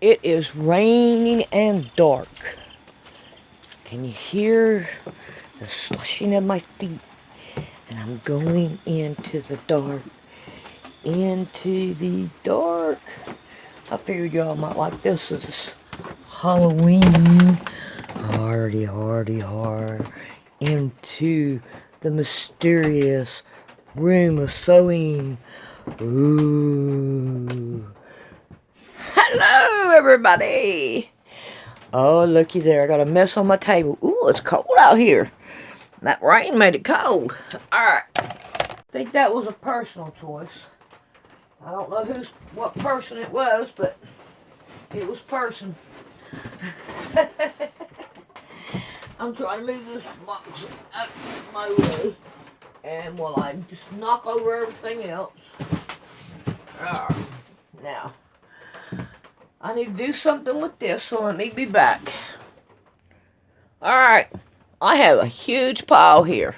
It is raining and dark. Can you hear the slushing of my feet? And I'm going into the dark. Into the dark. I figured y'all might like this. It's Halloween. Hardy, hardy, hard. Into the mysterious room of sewing. Ooh. Hello, everybody. Oh, looky there. I got a mess on my table. Ooh, it's cold out here. That rain made it cold. Alright. I think that was a personal choice. I don't know what person it was, but it was person. I'm trying to move this box out of my way. And while I just knock over everything else. Alright. Now, I need to do something with this, so let me be back. Alright. I have a huge pile here.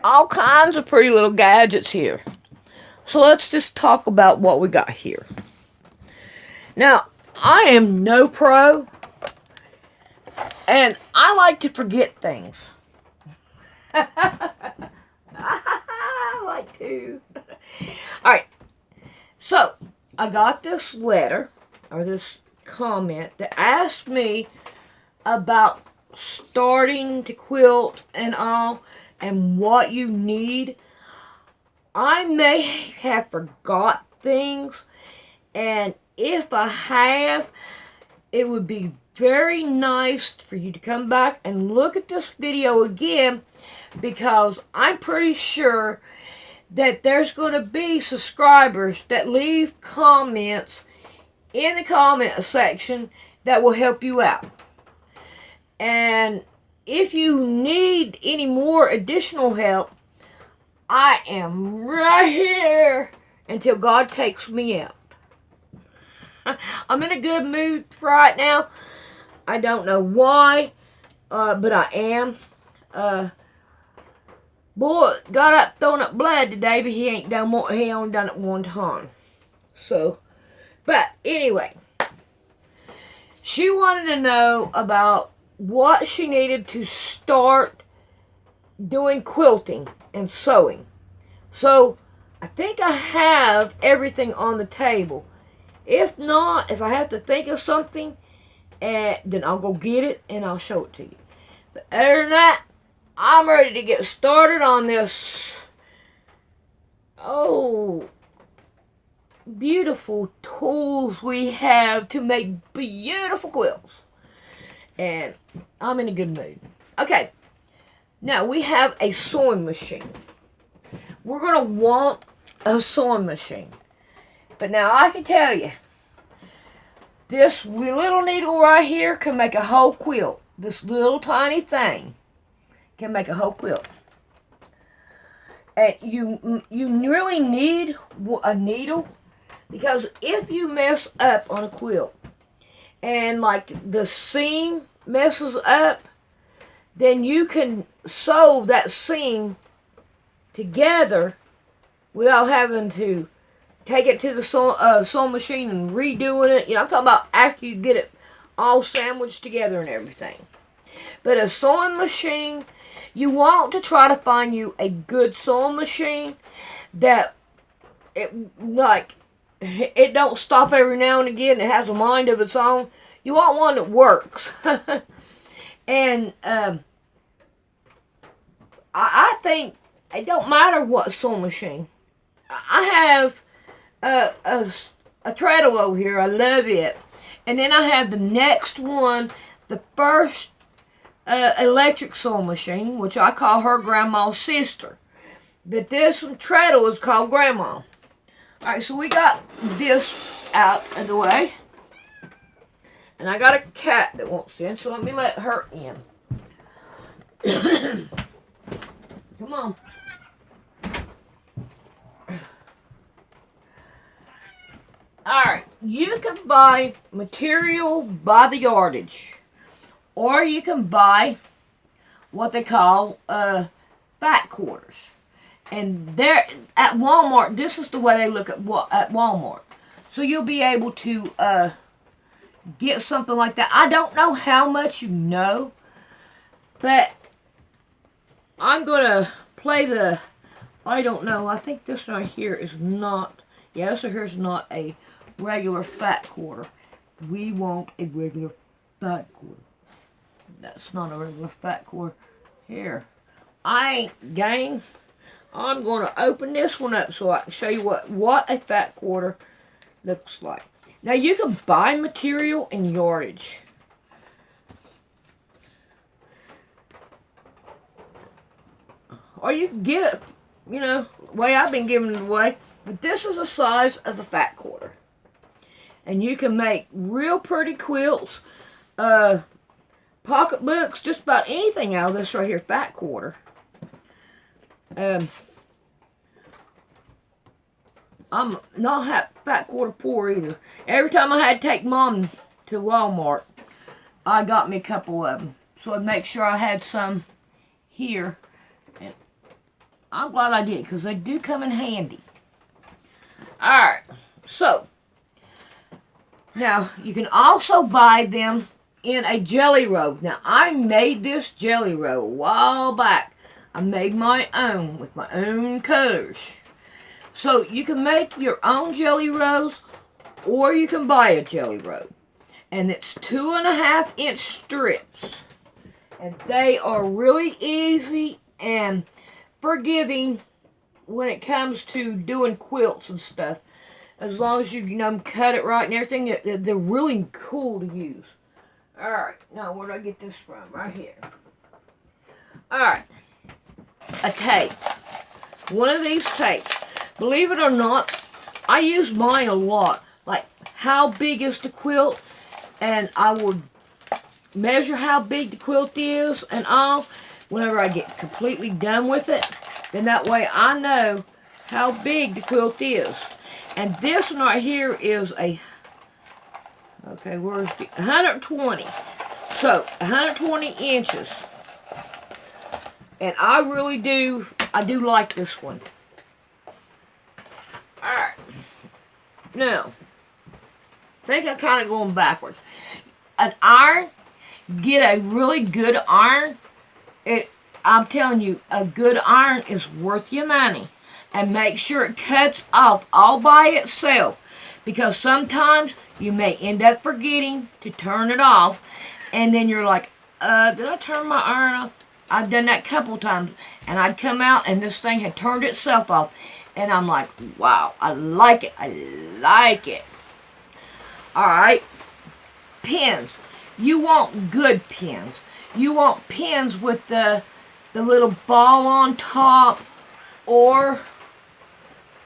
All kinds of pretty little gadgets here. So let's just talk about what we got here. Now, I am no pro, and I like to forget things. I like to. Alright, so I got this letter, or this comment, that asked me about starting to quilt and all, and what you need. I may have forgot things, and if I have, it would be very nice for you to come back and look at this video again, because I'm pretty sure that there's going to be subscribers that leave comments in the comment section that will help you out. And if you need any more additional help, I am right here until God takes me out. I'm in a good mood right now. I don't know why, but I am. Boy got up throwing up blood today, but he ain't done more. He only done it one time. So, but anyway, she wanted to know about what she needed to start doing quilting and sewing. So, I think I have everything on the table. If not, if I have to think of something, then I'll go get it and I'll show it to you. But other than that, I'm ready to get started on this, beautiful tools we have to make beautiful quilts. And I'm in a good mood. Okay, now we have a sewing machine. We're going to want a sewing machine. But now I can tell you, this little needle right here can make a whole quilt. This little tiny thing can make a whole quilt. And you really need a needle, because if you mess up on a quilt and like the seam messes up, then you can sew that seam together without having to take it to the sewing machine and redoing it. You know, I'm talking about after you get it all sandwiched together and everything. But a sewing machine, you want to try to find you a good sewing machine that it don't stop every now and again. It has a mind of its own. You want one that works. And I think it don't matter what sewing machine. I have a treadle over here. I love it. And then I have the next one, the first electric sewing machine, which I call her Grandma's sister. But this one, treadle, is called Grandma. Alright, so we got this out of the way. And I got a cat that wants in, so let me let her in. Come on. Alright, you can buy material by the yardage. Or you can buy what they call back quarters. And there at Walmart, this is the way they look at Walmart. So you'll be able to get something like that. I don't know how much you know, but I'm going to play the, I don't know, I think this right here is not, yeah, this right here is not a regular fat quarter. We want a regular fat quarter. That's not a regular fat quarter. Here, gang, I'm going to open this one up so I can show you what a fat quarter looks like. Now, you can buy material in yardage. Or you can get it, you know, the way I've been giving it away. But this is the size of a fat quarter. And you can make real pretty quilts, pocketbooks, just about anything out of this right here, fat quarter. I'm not fat quarter poor either. Every time I had to take Mom to Walmart, I got me a couple of them. So I'd make sure I had some here. And I'm glad I did, because they do come in handy. Alright, so now you can also buy them in a jelly roll. Now, I made this jelly roll a while back. I made my own with my own colors. So you can make your own jelly rolls, or you can buy a jelly roll. And it's 2.5-inch strips. And they are really easy and forgiving when it comes to doing quilts and stuff. As long as you cut it right and everything, they're really cool to use. Alright, now where do I get this from? Right here. Alright. A tape. One of these tapes. Believe it or not, I use mine a lot. Like, how big is the quilt? And I will measure how big the quilt is and all whenever I get completely done with it. Then that way I know how big the quilt is. And this one right here is a, okay, where's the, 120. So, 120 inches. And I do like this one. Alright. Now, I think I'm kind of going backwards. An iron, get a really good iron. I'm telling you, a good iron is worth your money. And make sure it cuts off all by itself. Because sometimes you may end up forgetting to turn it off. And then you're like, did I turn my iron off? I've done that a couple times. And I'd come out and this thing had turned itself off. And I'm like, wow, I like it. I like it. Alright. Pins. You want good pins. You want pins with the little ball on top. Or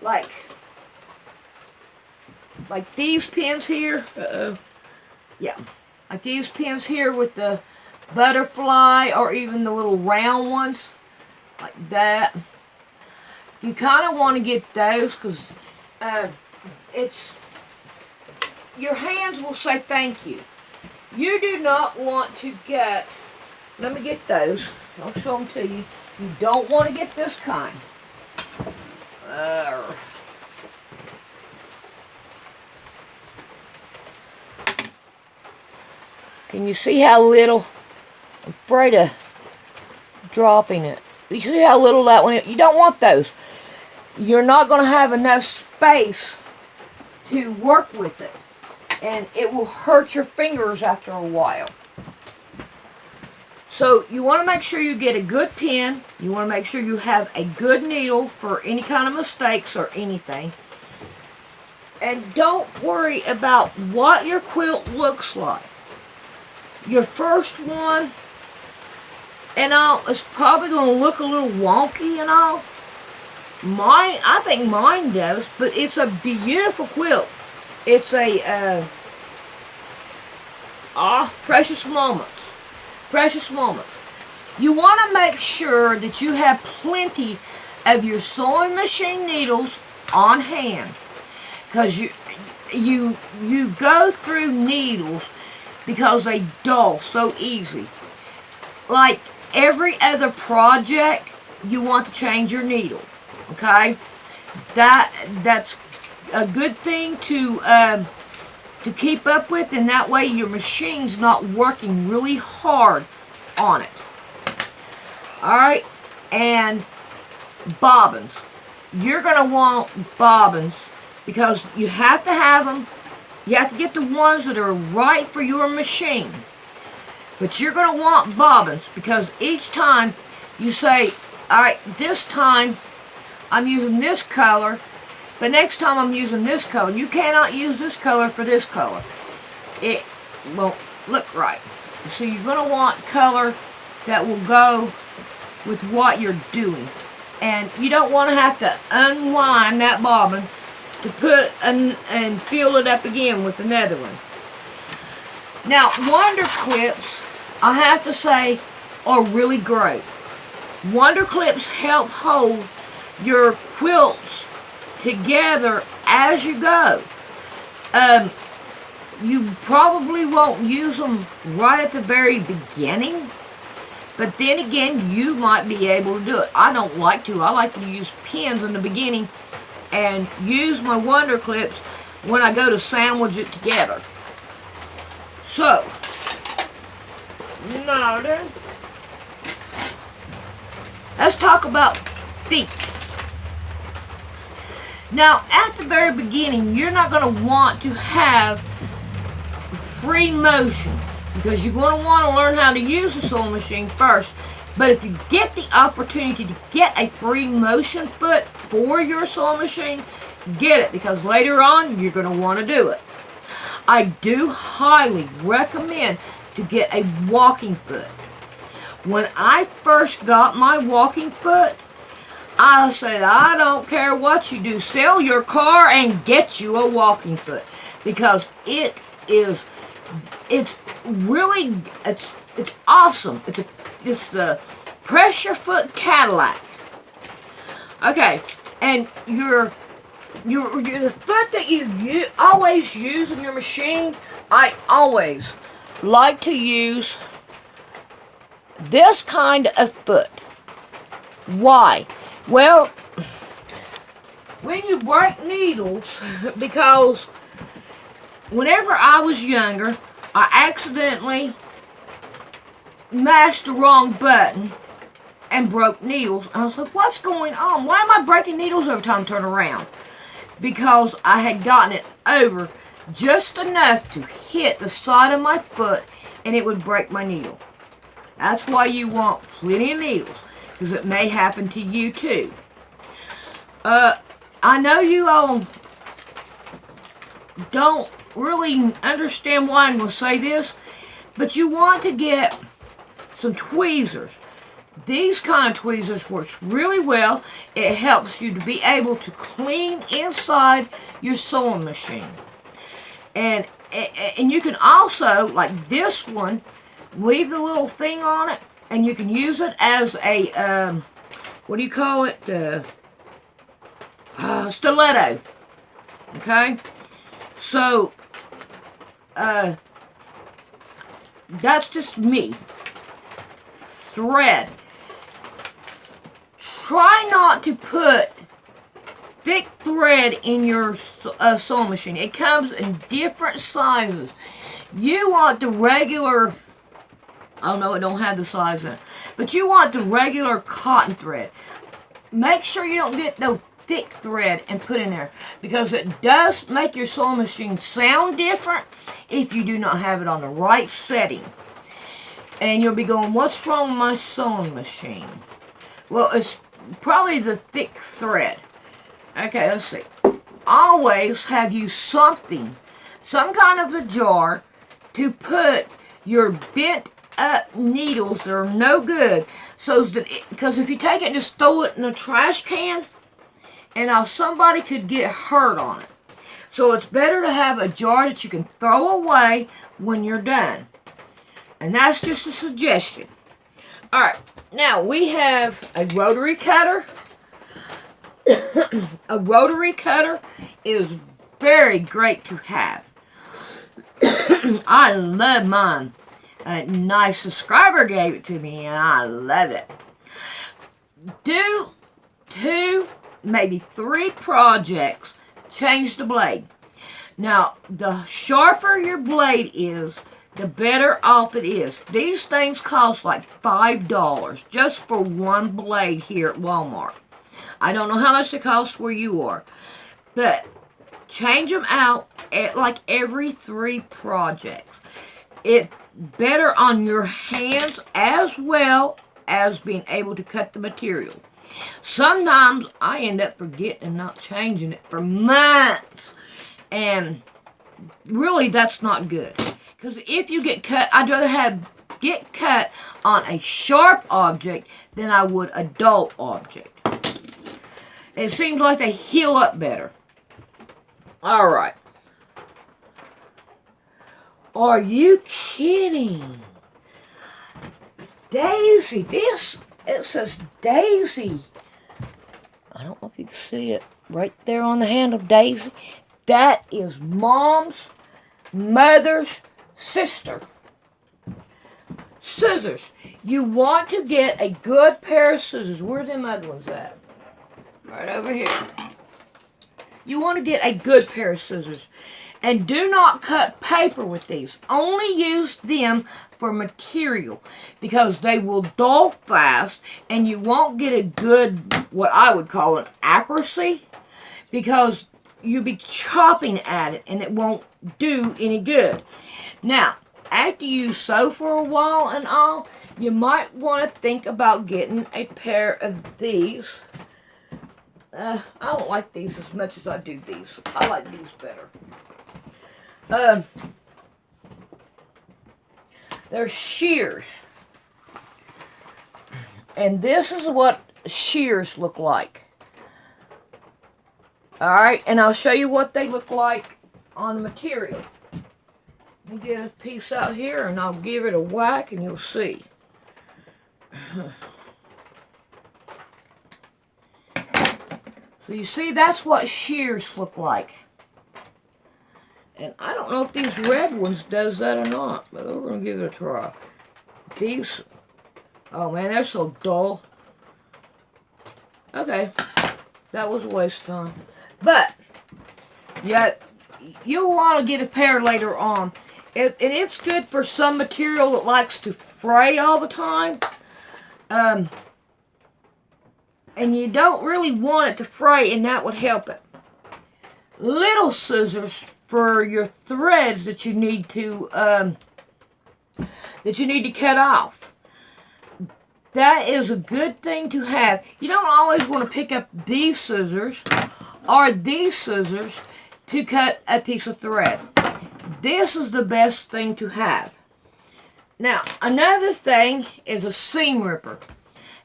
like these pins here. Yeah. Like these pins here with the butterfly or even the little round ones. Like that. You kind of want to get those because your hands will say thank you. You do not want to get, let me get those. I'll show them to you. You don't want to get this kind. Can you see how little? I'm afraid of dropping it. You see how little that one is? You don't want those. You're not going to have enough space to work with it. And it will hurt your fingers after a while. So you want to make sure you get a good pin. You want to make sure you have a good needle for any kind of mistakes or anything. And don't worry about what your quilt looks like. Your first one and all is probably going to look a little wonky and all. I think mine does, but it's a beautiful quilt. It's a precious moments. Precious moments. You want to make sure that you have plenty of your sewing machine needles on hand, because you go through needles because they dull so easy. Like every other project, you want to change your needle. Okay, that's a good thing to to keep up with, and that way your machine's not working really hard on it. Alright, and bobbins. You're going to want bobbins because you have to have them. You have to get the ones that are right for your machine. But you're going to want bobbins because each time you say, alright, this time I'm using this color, but next time I'm using this color. You cannot use this color for this color. It won't look right. So you're going to want color that will go with what you're doing. And you don't want to have to unwind that bobbin to put and fill it up again with another one. Now, wonder clips, I have to say, are really great. Wonder clips help hold your quilts together as you go. You probably won't use them right at the very beginning, but then again, you might be able to do it. I don't like to. I like to use pins in the beginning and use my wonder clips when I go to sandwich it together. So, now then, let's talk about feet. Now, at the very beginning, you're not going to want to have free motion because you're going to want to learn how to use the sewing machine first. But if you get the opportunity to get a free motion foot for your sewing machine, get it because later on, you're going to want to do it. I do highly recommend to get a walking foot. When I first got my walking foot, I said, I don't care what you do, sell your car and get you a walking foot because it's awesome. It's the pressure foot Cadillac. Okay, and the foot that you always use in your machine, I always like to use this kind of foot. Why? Well, when you break needles, because whenever I was younger, I accidentally mashed the wrong button and broke needles. And I was like, what's going on? Why am I breaking needles every time I turn around? Because I had gotten it over just enough to hit the side of my foot and it would break my needle. That's why you want plenty of needles, because it may happen to you too. I know you all don't really understand why I'm going to say this, but you want to get some tweezers. These kind of tweezers works really well. It helps you to be able to clean inside your sewing machine. And you can also, like this one, leave the little thing on it, and you can use it as a, what do you call it? Stiletto. Okay? So, that's just me. Thread. Try not to put thick thread in your sewing machine. It comes in different sizes. You want the regular, oh no, it don't have the size in it, but you want the regular cotton thread. Make sure you don't get no thick thread and put in there, because it does make your sewing machine sound different if you do not have it on the right setting. And you'll be going, what's wrong with my sewing machine? Well, it's probably the thick thread. Okay, let's see. Always have you something, some kind of a jar to put your bent up needles that are no good, so that because if you take it and just throw it in a trash can, and now somebody could get hurt on it. So it's better to have a jar that you can throw away when you're done. And that's just a suggestion. Alright, now we have a rotary cutter. A rotary cutter is very great to have. I love mine. A nice subscriber gave it to me and I love it. Do 2, maybe 3 projects. Change the blade. Now, the sharper your blade is, the better off it is. These things cost like $5 just for one blade here at Walmart. I don't know how much it costs where you are, but change them out at like every 3 projects. It's better on your hands as well as being able to cut the material. Sometimes I end up forgetting and not changing it for months. And really, that's not good. Because if you get cut, I'd rather get cut on a sharp object than I would a dull object. It seems like they heal up better. Alright. Are you kidding? Daisy. It says Daisy. I don't know if you can see it right there on the handle, Daisy. That is Mom's mother's sister. Scissors. You want to get a good pair of scissors. Where are them other ones at? Right over here. You want to get a good pair of scissors. And do not cut paper with these. Only use them for material because they will dull fast and you won't get a good, what I would call an accuracy, because you'll be chopping at it and it won't do any good. Now, after you sew for a while and all, you might want to think about getting a pair of these. I don't like these as much as I do these. I like these better. They're shears. And this is what shears look like. Alright, and I'll show you what they look like on the material. Let me get a piece out here and I'll give it a whack and you'll see. So you see, that's what shears look like. And I don't know if these red ones does that or not, but we're going to give it a try. These, oh man, they're so dull. Okay, that was a waste of time. But, yet, you'll want to get a pair later on. And it's good for some material that likes to fray all the time. And you don't really want it to fray, and that would help it. Little scissors for your threads that you need to cut off. That is a good thing to have. You don't always want to pick up these scissors or these scissors to cut a piece of thread. This is the best thing to have. Now, another thing is a seam ripper.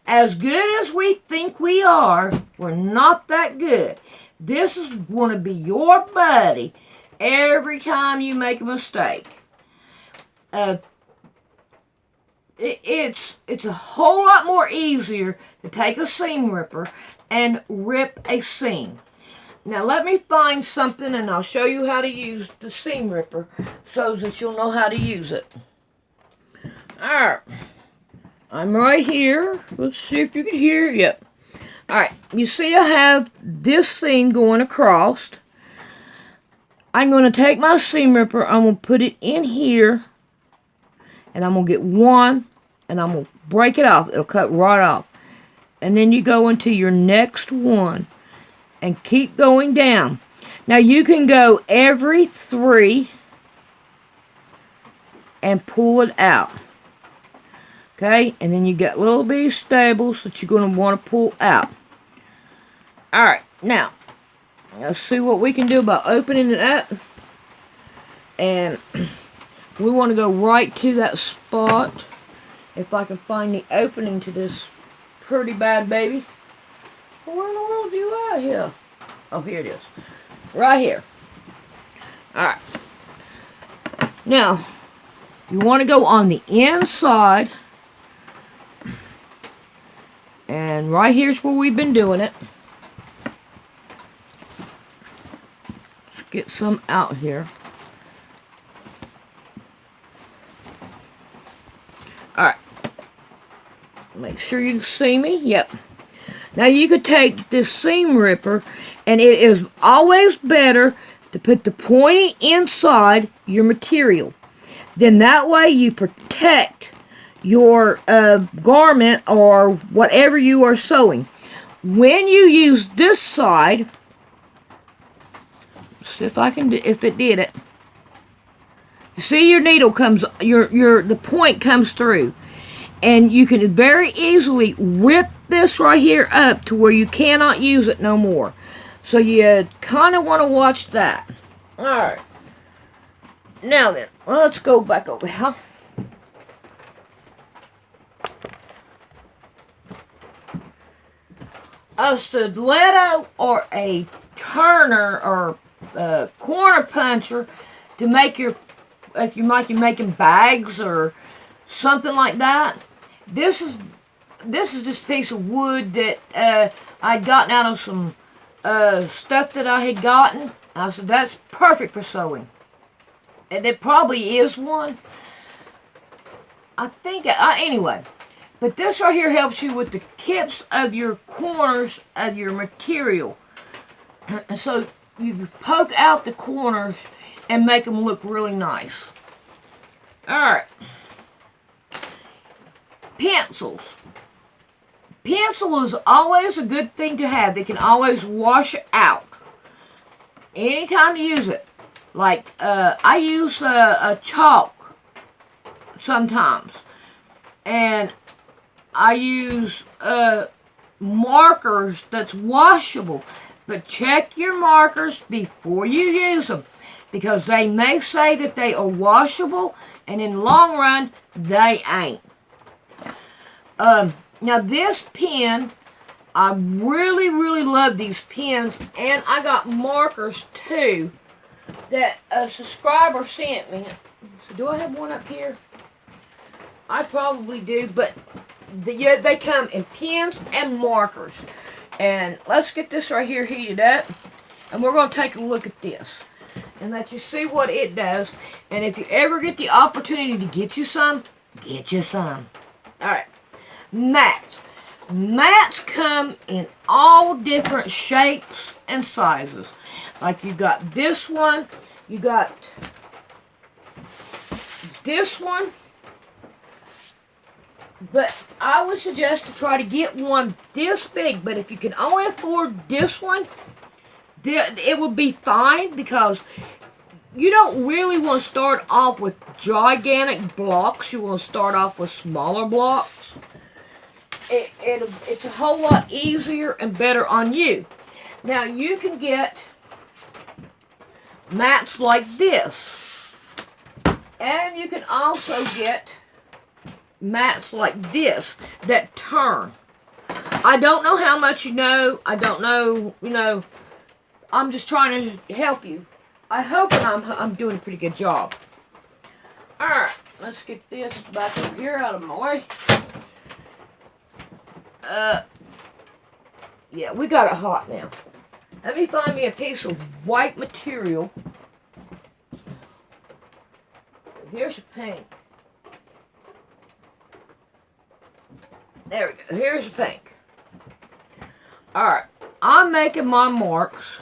As good as we think we are, we're not that good. This is going to be your buddy every time you make a mistake. It's a whole lot more easier to take a seam ripper and rip a seam. Now let me find something and I'll show you how to use the seam ripper so that you'll know how to use it. Alright. I'm right here. Let's see if you can hear. Yep. Alright. You see I have this seam going across. I'm going to take my seam ripper. I'm going to put it in here. And I'm going to get one. And I'm going to break it off. It'll cut right off. And then you go into your next one. And keep going down. Now you can go every 3. And pull it out. Okay, and then you got little bitty staples that you're going to want to pull out. Alright, now, let's see what we can do about opening it up. And we want to go right to that spot. If I can find the opening to this pretty bad baby. Where in the world are you at here? Oh, here it is. Right here. Alright. Now, you want to go on the inside. And right here's where we've been doing it. Let's get some out here. Alright. Make sure you can see me. Yep. Now you could take this seam ripper, and it is always better to put the pointy inside your material. Then that way you protect your garment or whatever you are sewing. When you use this side, see if it did it. You see your needle comes, the point comes through. And you can very easily rip this right here up to where you cannot use it no more. So you kind of want to watch that. Alright. Now then, let's go back over here. A stiletto or a turner or a corner puncher to make your, if you might be making bags or something like that. This is this piece of wood that I'd gotten out of some stuff that I had gotten. I said, that's perfect for sewing. And it probably is one. I think, anyway. But this right here helps you with the tips of your corners of your material. And so you poke out the corners and make them look really nice. Alright. Pencils. Pencil is always a good thing to have. They can always wash out anytime you use it. Like, I use a chalk sometimes. And I use markers that's washable. But check your markers before you use them. Because they may say that they are washable. And in the long run, they ain't. Now this pen, I really, really love these pens, and I got markers too that a subscriber sent me. So do I have one up here? I probably do, but they come in pens and markers. And let's get this right here heated up, and we're going to take a look at this and let you see what it does. And if you ever get the opportunity to get you some, get you some. Alright. Mats. Mats come in all different shapes and sizes. Like you got this one, you got this one. But I would suggest to try to get one this big. But if you can only afford this one, it would be fine, because you don't really want to start off with gigantic blocks. You want to start off with smaller blocks. It's a whole lot easier and better on you. Now you can get mats like this, and you can also get mats like this that turn. I don't know how much you know. I don't know. I'm just trying to help you. I hope that I'm doing a pretty good job. All right, let's get this back over here out of my way. Yeah, we got it hot now. Let me find me a piece of white material. Here's a pink. There we go. Here's a pink. Alright, I'm making my marks.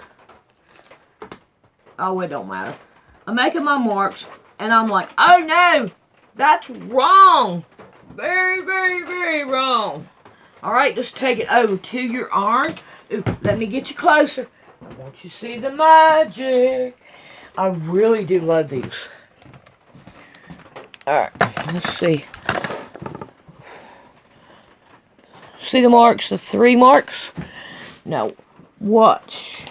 Oh, it don't matter. I'm making my marks, and I'm like, oh no, that's wrong. Very, very, very wrong. Alright, just take it over to your arm. Ooh, let me get you closer. I want you to see the magic. I really do love these. Alright, let's see. See the marks, the 3 marks? Now, watch.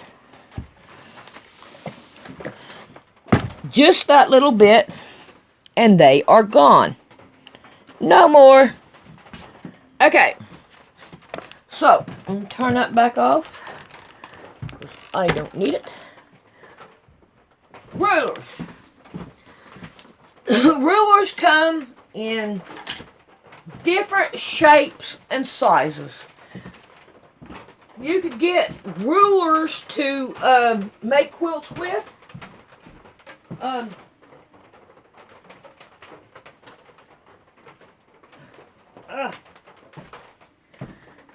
Just that little bit, and they are gone. No more. Okay. So, I'm going to turn that back off, because I don't need it. Rulers. Rulers come in different shapes and sizes. You could get rulers to make quilts with.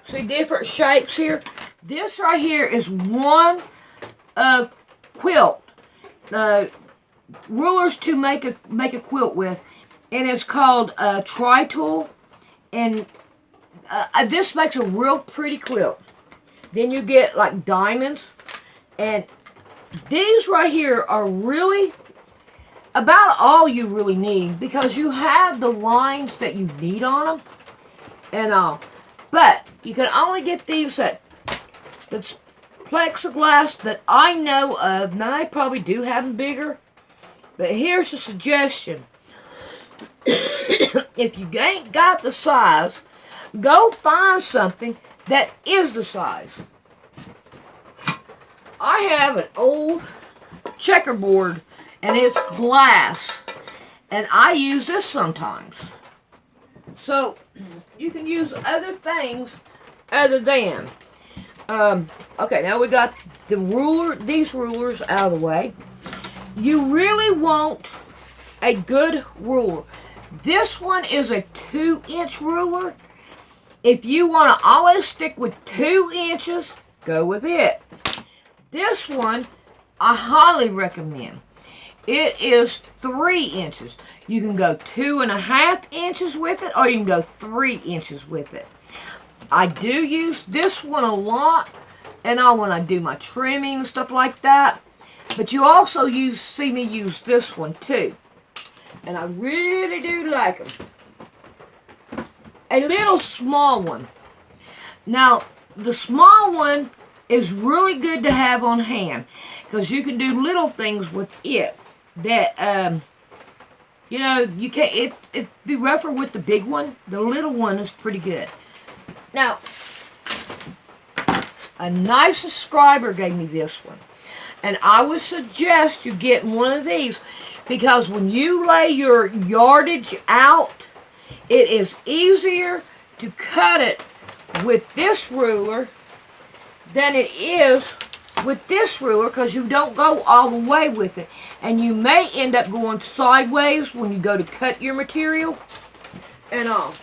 See different shapes here. This right here is one quilt, rulers to make a quilt with, and it's called Tri-Tool, and this makes a real pretty quilt. Then you get like diamonds, and these right here are really about all you really need, because you have the lines that you need on them and all. But you can only get these that's plexiglass that I know of. Now they probably do have them bigger, but here's a suggestion. If you ain't got the size, go find something that is the size. I have an old checkerboard and it's glass, and I use this sometimes. So you can use other things other than. Okay, now we got these rulers out of the way. You really want a good ruler. This one is a 2-inch ruler. If you want to always stick with 2 inches, go with it. This one, I highly recommend. It is 3 inches. You can go 2.5 inches with it, or you can go 3 inches with it. I do use this one a lot, and when I do my trimming and stuff like that. But you also see me use this one too, and I really do like them. A little small one. Now, the small one is really good to have on hand, because you can do little things with it that you can't. It'd be rougher with the big one. The little one is pretty good. Now, a nice subscriber gave me this one, and I would suggest you get one of these, because when you lay your yardage out, it is easier to cut it with this ruler than it is with this ruler, because you don't go all the way with it, and you may end up going sideways when you go to cut your material and all.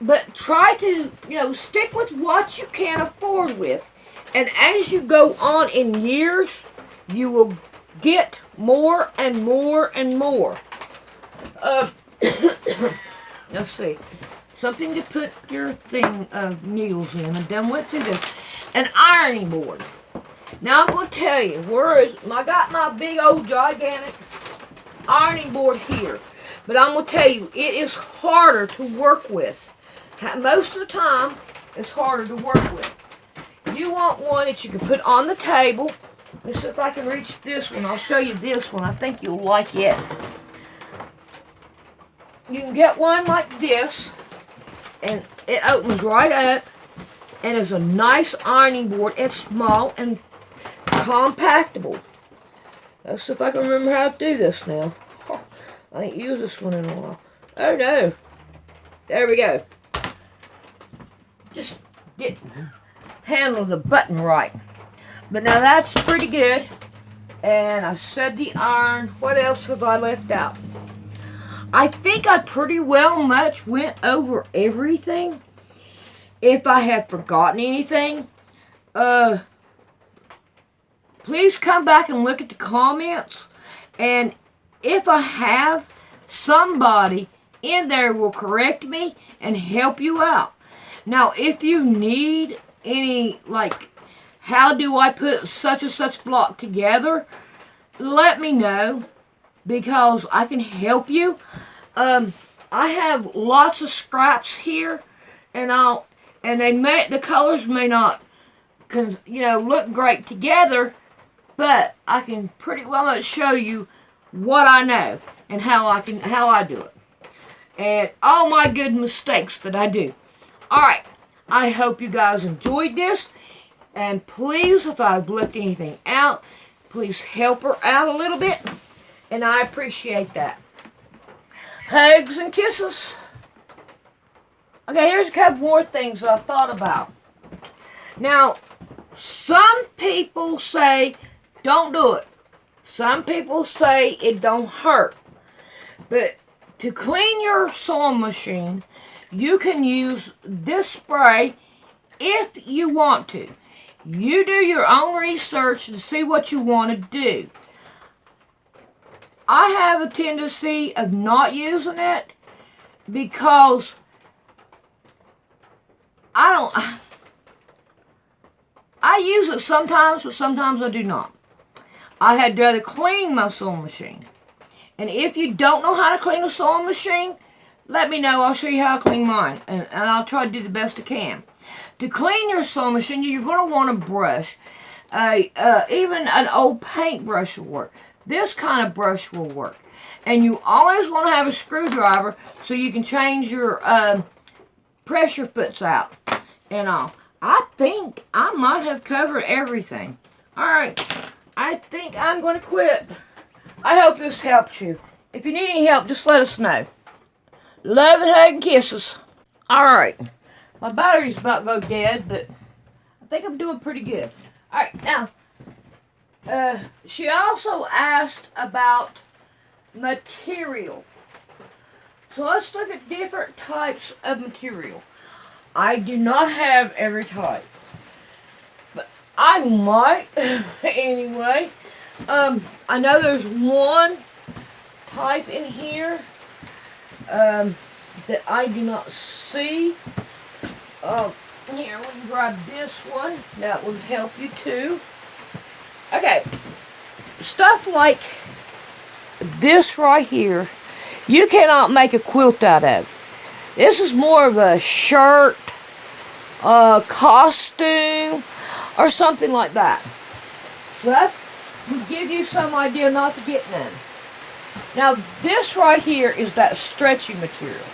But try to, stick with what you can afford with. And as you go on in years, you will get more and more and more. Let's see. Something to put your needles in. I done went through this. An ironing board. Now I'm going to tell you, I got my big old gigantic ironing board here. But I'm going to tell you, it is harder to work with. Most of the time, it's harder to work with. You want one that you can put on the table. Let's see if I can reach this one. I'll show you this one. I think you'll like it. You can get one like this, and it opens right up, and it's a nice ironing board. It's small and compactable. Let's see if I can remember how to do this now. I ain't used this one in a while. Oh no. There we go. Just handle the button right. But now that's pretty good. And I've said the iron. What else have I left out? I think I pretty well much went over everything. If I have forgotten anything, please come back and look at the comments. And if I have, somebody in there will correct me and help you out. Now, if you need any, how do I put such and such block together, let me know, because I can help you. I have lots of scraps here, and the colors may not, look great together, but I can pretty well show you what I know and how I do it, and all my good mistakes that I do. Alright, I hope you guys enjoyed this, and please, if I've left anything out, please help her out a little bit, and I appreciate that. Hugs and kisses. Okay, here's a couple more things that I thought about. Now, some people say, don't do it. Some people say it don't hurt. But to clean your sewing machine, you can use this spray if you want to. You do your own research to see what you want to do. I have a tendency of not using it because I use it sometimes, but sometimes I do not. I had rather clean my sewing machine. And if you don't know how to clean a sewing machine, let me know. I'll show you how to clean mine. And I'll try to do the best I can. To clean your sewing machine, you're going to want a brush. Even an old paintbrush will work. This kind of brush will work. And you always want to have a screwdriver so you can change your pressure foots out and all. I think I might have covered everything. Alright, I think I'm going to quit. I hope this helped you. If you need any help, just let us know. Love and hug and kisses. Alright, my battery's about to go dead, but I think I'm doing pretty good. Alright, now, she also asked about material. So let's look at different types of material. I do not have every type, but I might anyway. I know there's one type in here that I do not see. Here, we can grab this one. That will help you too. Okay, stuff like this right here, you cannot make a quilt out of. This is more of a shirt, costume, or something like that. So that would give you some idea not to get none. Now this right here is that stretchy material.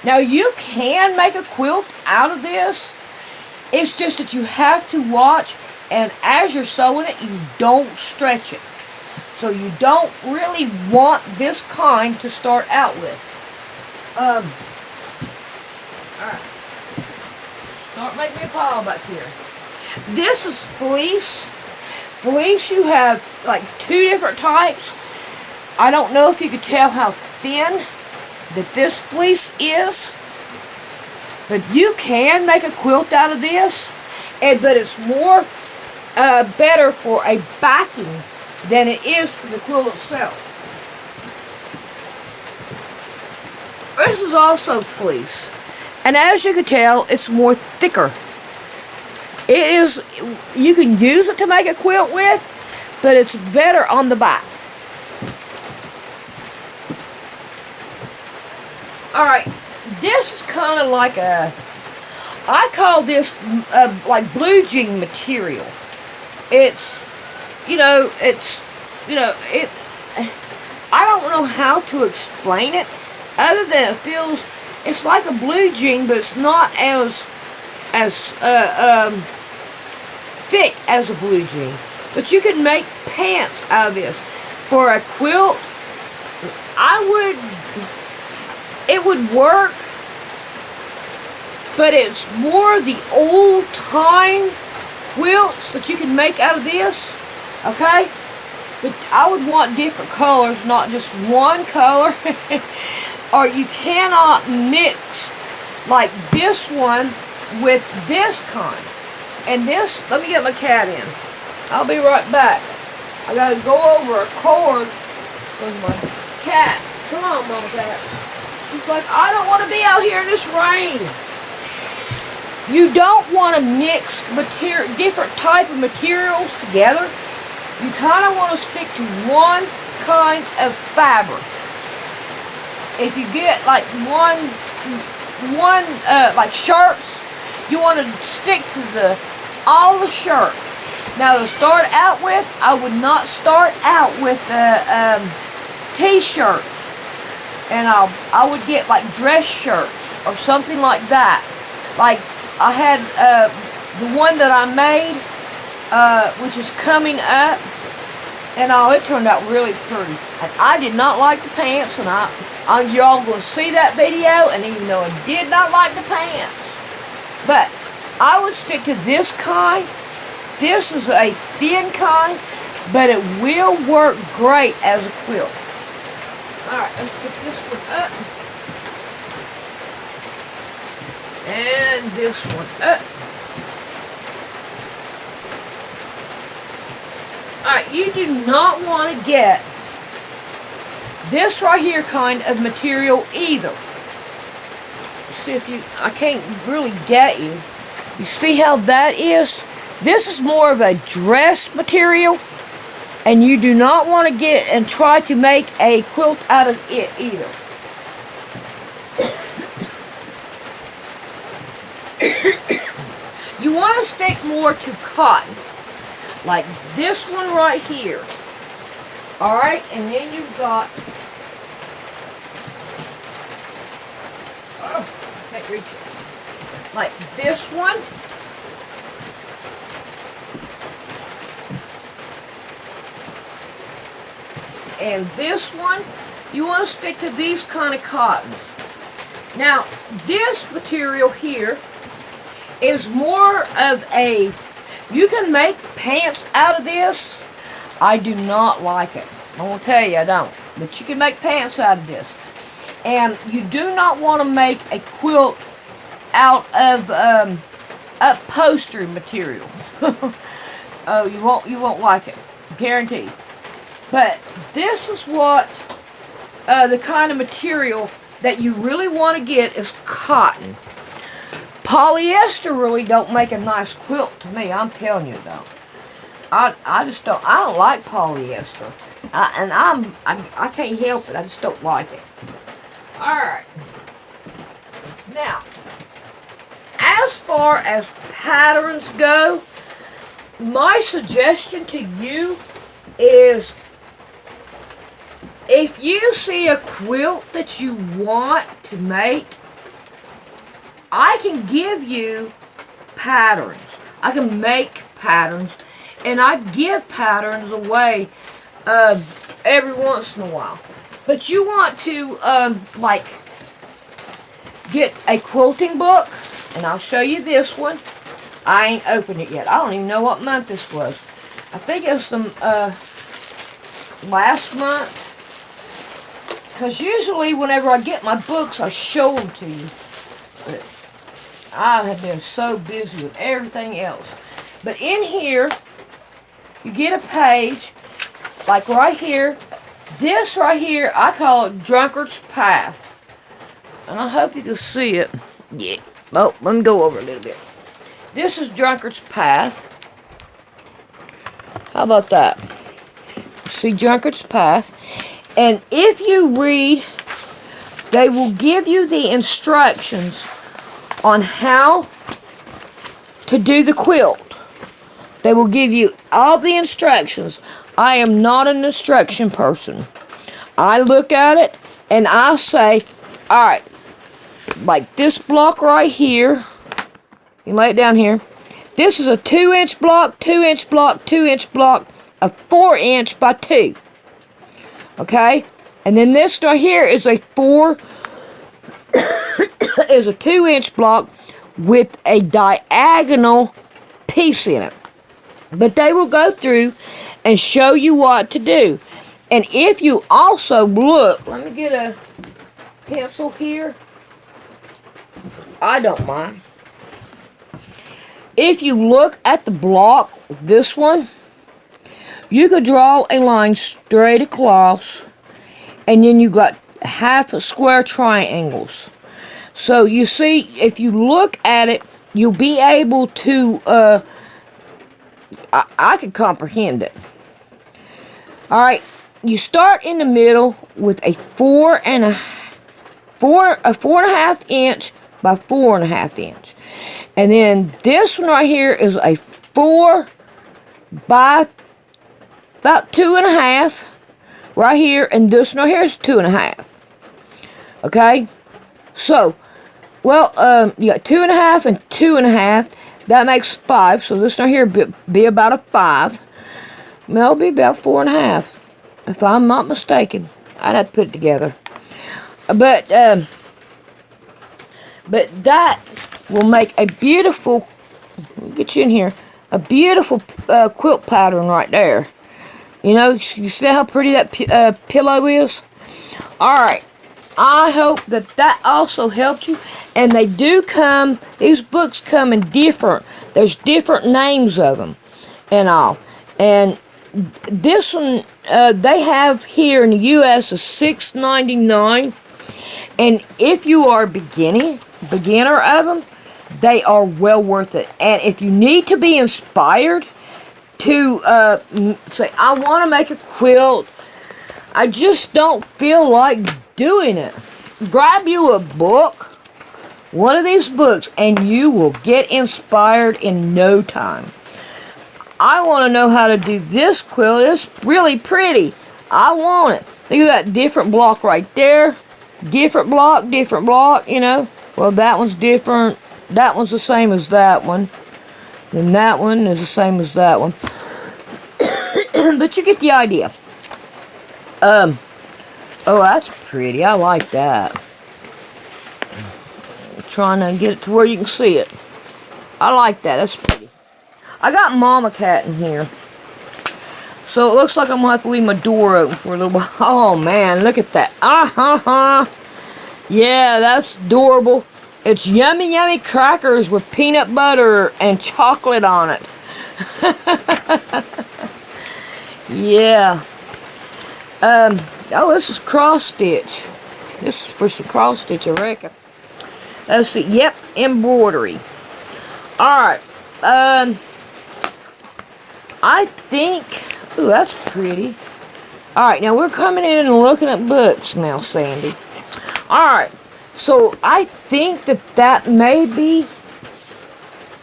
Now you can make a quilt out of this. It's just that you have to watch, and as you're sewing it, you don't stretch it. So you don't really want this kind to start out with. Alright. Start making a pile back here. This is fleece. Fleece, you have like two different types. I don't know if you can tell how thin that this fleece is, but you can make a quilt out of this, but it's more better for a backing than it is for the quilt itself. This is also fleece, and as you can tell, it's more thicker. It is, you can use it to make a quilt with, but it's better on the back. Alright, this is kind of like I call this like blue jean material. It's, I don't know how to explain it, other than it feels, it's like a blue jean, but it's not as thick as a blue jean. But you can make pants out of this. For a quilt, it would work, but it's more the old time quilts that you can make out of this, okay? But I would want different colors, not just one color. Or you cannot mix like this one with this kind. And this, let me get my cat in. I'll be right back. I gotta go over a cord. Where's my cat? Come on, Mama Cat. She's like, I don't want to be out here in this rain. You don't want to mix different type of materials together. You kind of want to stick to one kind of fabric. If you get like like shirts, you want to stick to all the shirts. Now to start out with, I would not start out with t-shirts, and I would get like dress shirts or something like that. Like I had the one that I made, which is coming up, and it turned out really pretty. And I did not like the pants, and y'all going to see that video, and even though I did not like the pants, but I would stick to this kind. This is a thin kind, but it will work great as a quilt. Alright, let's get this one up. And this one up. Alright, you do not want to get this right here kind of material either. See if you, I can't really get you. You see how that is? This is more of a dress material, and you do not want to get and try to make a quilt out of it either. You want to stick more to cotton, like this one right here. Alright, and then you've got, oh, can't reach it, like this one. And this one, you want to stick to these kind of cottons. Now, this material here is more of a, you can make pants out of this. I do not like it. I won't tell you I don't. But you can make pants out of this. And you do not want to make a quilt out of upholstery material. Oh, you won't like it. Guaranteed. But this is what the kind of material that you really want to get is cotton. Polyester really don't make a nice quilt to me. I'm telling you, though. I just don't. I don't like polyester, I can't help it. I just don't like it. All right. Now, as far as patterns go, my suggestion to you is, if you see a quilt that you want to make, I can give you patterns. I can make patterns, and I give patterns away every once in a while. But you want to, like, get a quilting book, and I'll show you this one. I ain't opened it yet. I don't even know what month this was. I think it was the last month. Because usually whenever I get my books, I show them to you. But I have been so busy with everything else. But in here, you get a page, like right here. This right here, I call it Drunkard's Path. And I hope you can see it. Yeah. Oh, let me go over a little bit. This is Drunkard's Path. How about that? See Drunkard's Path. And if you read, they will give you the instructions on how to do the quilt. They will give you all the instructions. I am not an instruction person. I look at it and I say, alright, like this block right here, you lay it down here. This is a 2-inch block, 2-inch block, 2-inch block, a 4-inch by 2. Okay? And then this right here is a 2-inch block with a diagonal piece in it. But they will go through and show you what to do. And if you also look, let me get a pencil here. I don't mind. If you look at the block, this one, you could draw a line straight across, and then you got half a square triangles. So you see, if you look at it, you'll be able to, I can comprehend it. Alright, you start in the middle with a 4.5 inch by 4.5 inch. And then this one right here is a 4 by about 2.5 right here, and this one right here is 2.5. Okay, so well, you got 2.5 and 2.5. That makes 5. So this right here be about a 5. It'll be about 4.5, if I'm not mistaken. I'd have to put it together. But that will make a beautiful, let me get you in here, a beautiful quilt pattern right there. You know, you see how pretty that pillow is? Alright, I hope that that also helped you. And they do come, these books come in different, there's different names of them and all. And this one they have here in the U.S. is $6.99, and if you are a beginner of them, they are well worth it. And if you need to be inspired to say, I want to make a quilt, I just don't feel like doing it, grab you a book, one of these books, and you will get inspired in no time. I want to know how to do this quilt. It's really pretty. I want it. Look at that different block right there. Different block, you know. Well, that one's different. That one's the same as that one. And that one is the same as that one. But you get the idea. Oh, that's pretty. I like that. I'm trying to get it to where you can see it. I like that. That's pretty. I got Mama Cat in here. So it looks like I'm going to have to leave my door open for a little while. Oh, man. Look at that. Yeah, that's adorable. It's yummy, yummy crackers with peanut butter and chocolate on it. Yeah. Oh, this is cross stitch. This is for some cross stitch, I reckon. Let's see. Yep, embroidery. Alright. I think... Ooh, that's pretty. Alright, now we're coming in and looking at books now, Sandy. Alright. So, I think that may be...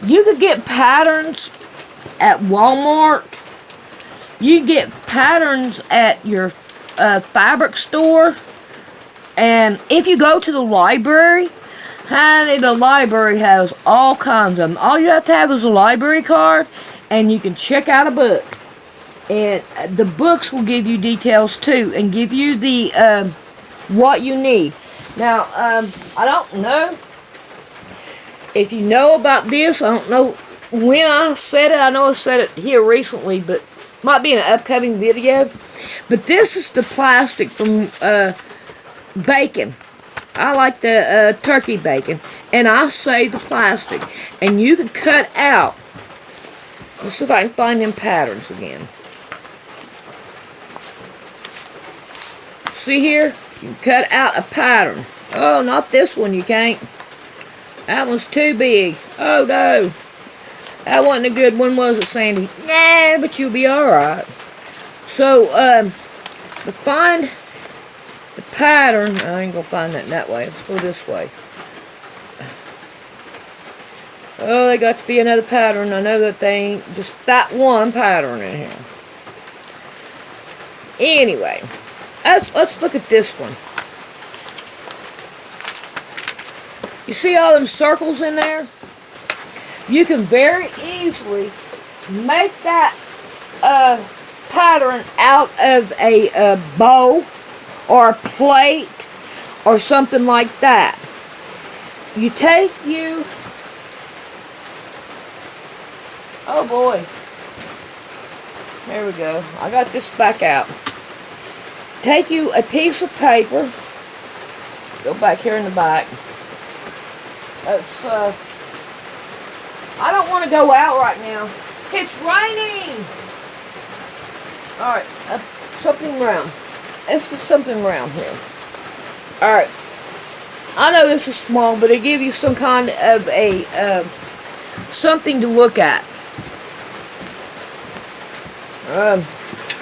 You could get patterns at Walmart. You get patterns at your fabric store. And if you go to the library, honey, the library has all kinds of them. All you have to have is a library card, and you can check out a book. And the books will give you details too, and give you the what you need. Now, I don't know if you know about this. I don't know when I said it. I know I said it here recently, but might be in an upcoming video. But this is the plastic from bacon. I like the turkey bacon, and I say the plastic. And you can cut out. Let's see if I can find them patterns again. See here? You can cut out a pattern. Oh, not this one, you can't. That one's too big. Oh, no. That wasn't a good one, was it, Sandy? Nah, but you'll be alright. So, to find the pattern, I ain't gonna find that way. Let's go this way. Oh, they got to be another pattern. I know that they ain't just that one pattern in here. Anyway, let's look at this one. You see all them circles in there? You can very easily make that pattern out of a bowl or a plate or something like that. You take oh boy. There we go. I got this back out. Take you a piece of paper. Go back here in the back. That's, I don't want to go out right now. It's raining! Alright, something round. Let's get something round here. Alright. I know this is small, but it gives you some kind of a, something to look at.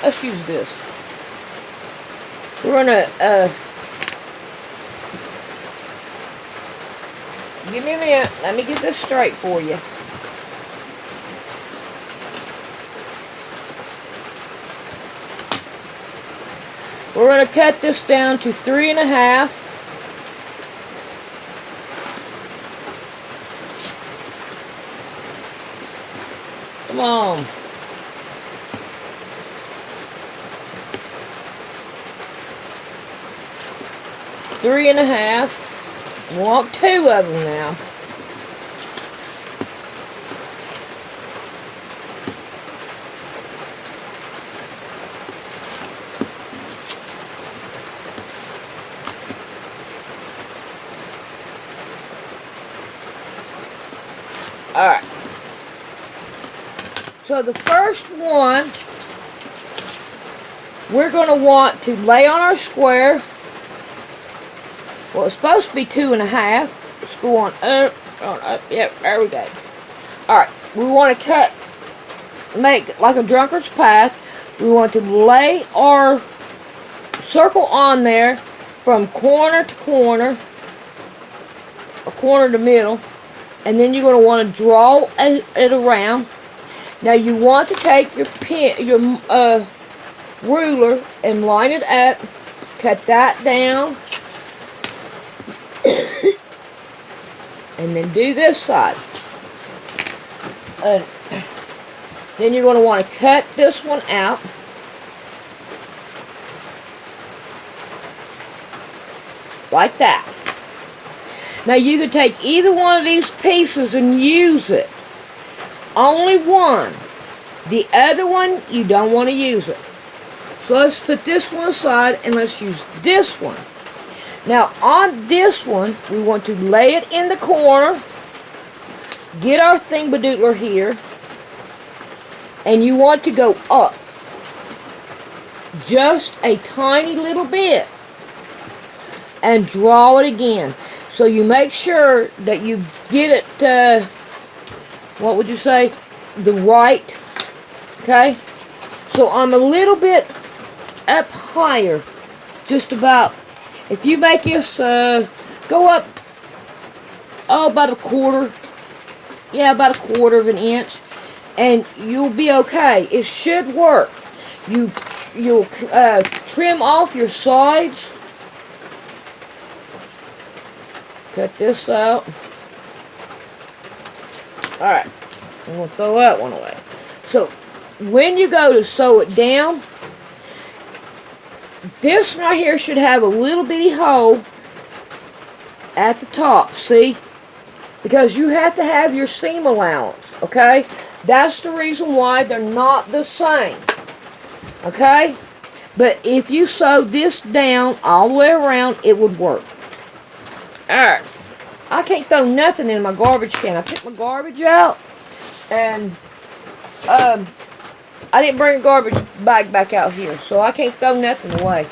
Let's use this. We're gonna, give me a minute. Let me get this straight for you. We're going to cut this down to 3.5. Come on. 3.5. We want 2 of them now. Alright. So the first one, we're going to want to lay on our square. Well, it's supposed to be 2.5. Let's go on up. Yep, there we go. Alright, we want to make like a drunkard's path. We want to lay our circle on there from corner to corner, or corner to middle, and then you're going to want to draw it around. Now you want to take your ruler and line it up, cut that down, and then do this side. And then you're going to want to cut this one out. Like that. Now you can take either one of these pieces and use it. Only one. The other one, you don't want to use it. So let's put this one aside and let's use this one. Now on this one, we want to lay it in the corner. Get our thingadoodler here. And you want to go up. Just a tiny little bit. And draw it again. So you make sure that you get it, what would you say, the right, okay? So I'm a little bit up higher, just about. If you make this go up, about a quarter, about a quarter of an inch, and you'll be okay. It should work. You'll trim off your sides. Cut this out. Alright, I'm going to throw that one away. So, when you go to sew it down, this right here should have a little bitty hole at the top, see? Because you have to have your seam allowance, okay? That's the reason why they're not the same, okay? But if you sew this down all the way around, it would work. Alright, I can't throw nothing in my garbage can. I took my garbage out, and I didn't bring a garbage bag back out here, so I can't throw nothing away.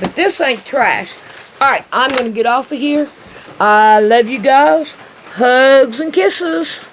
But this ain't trash. Alright, I'm going to get off of here. I love you guys. Hugs and kisses.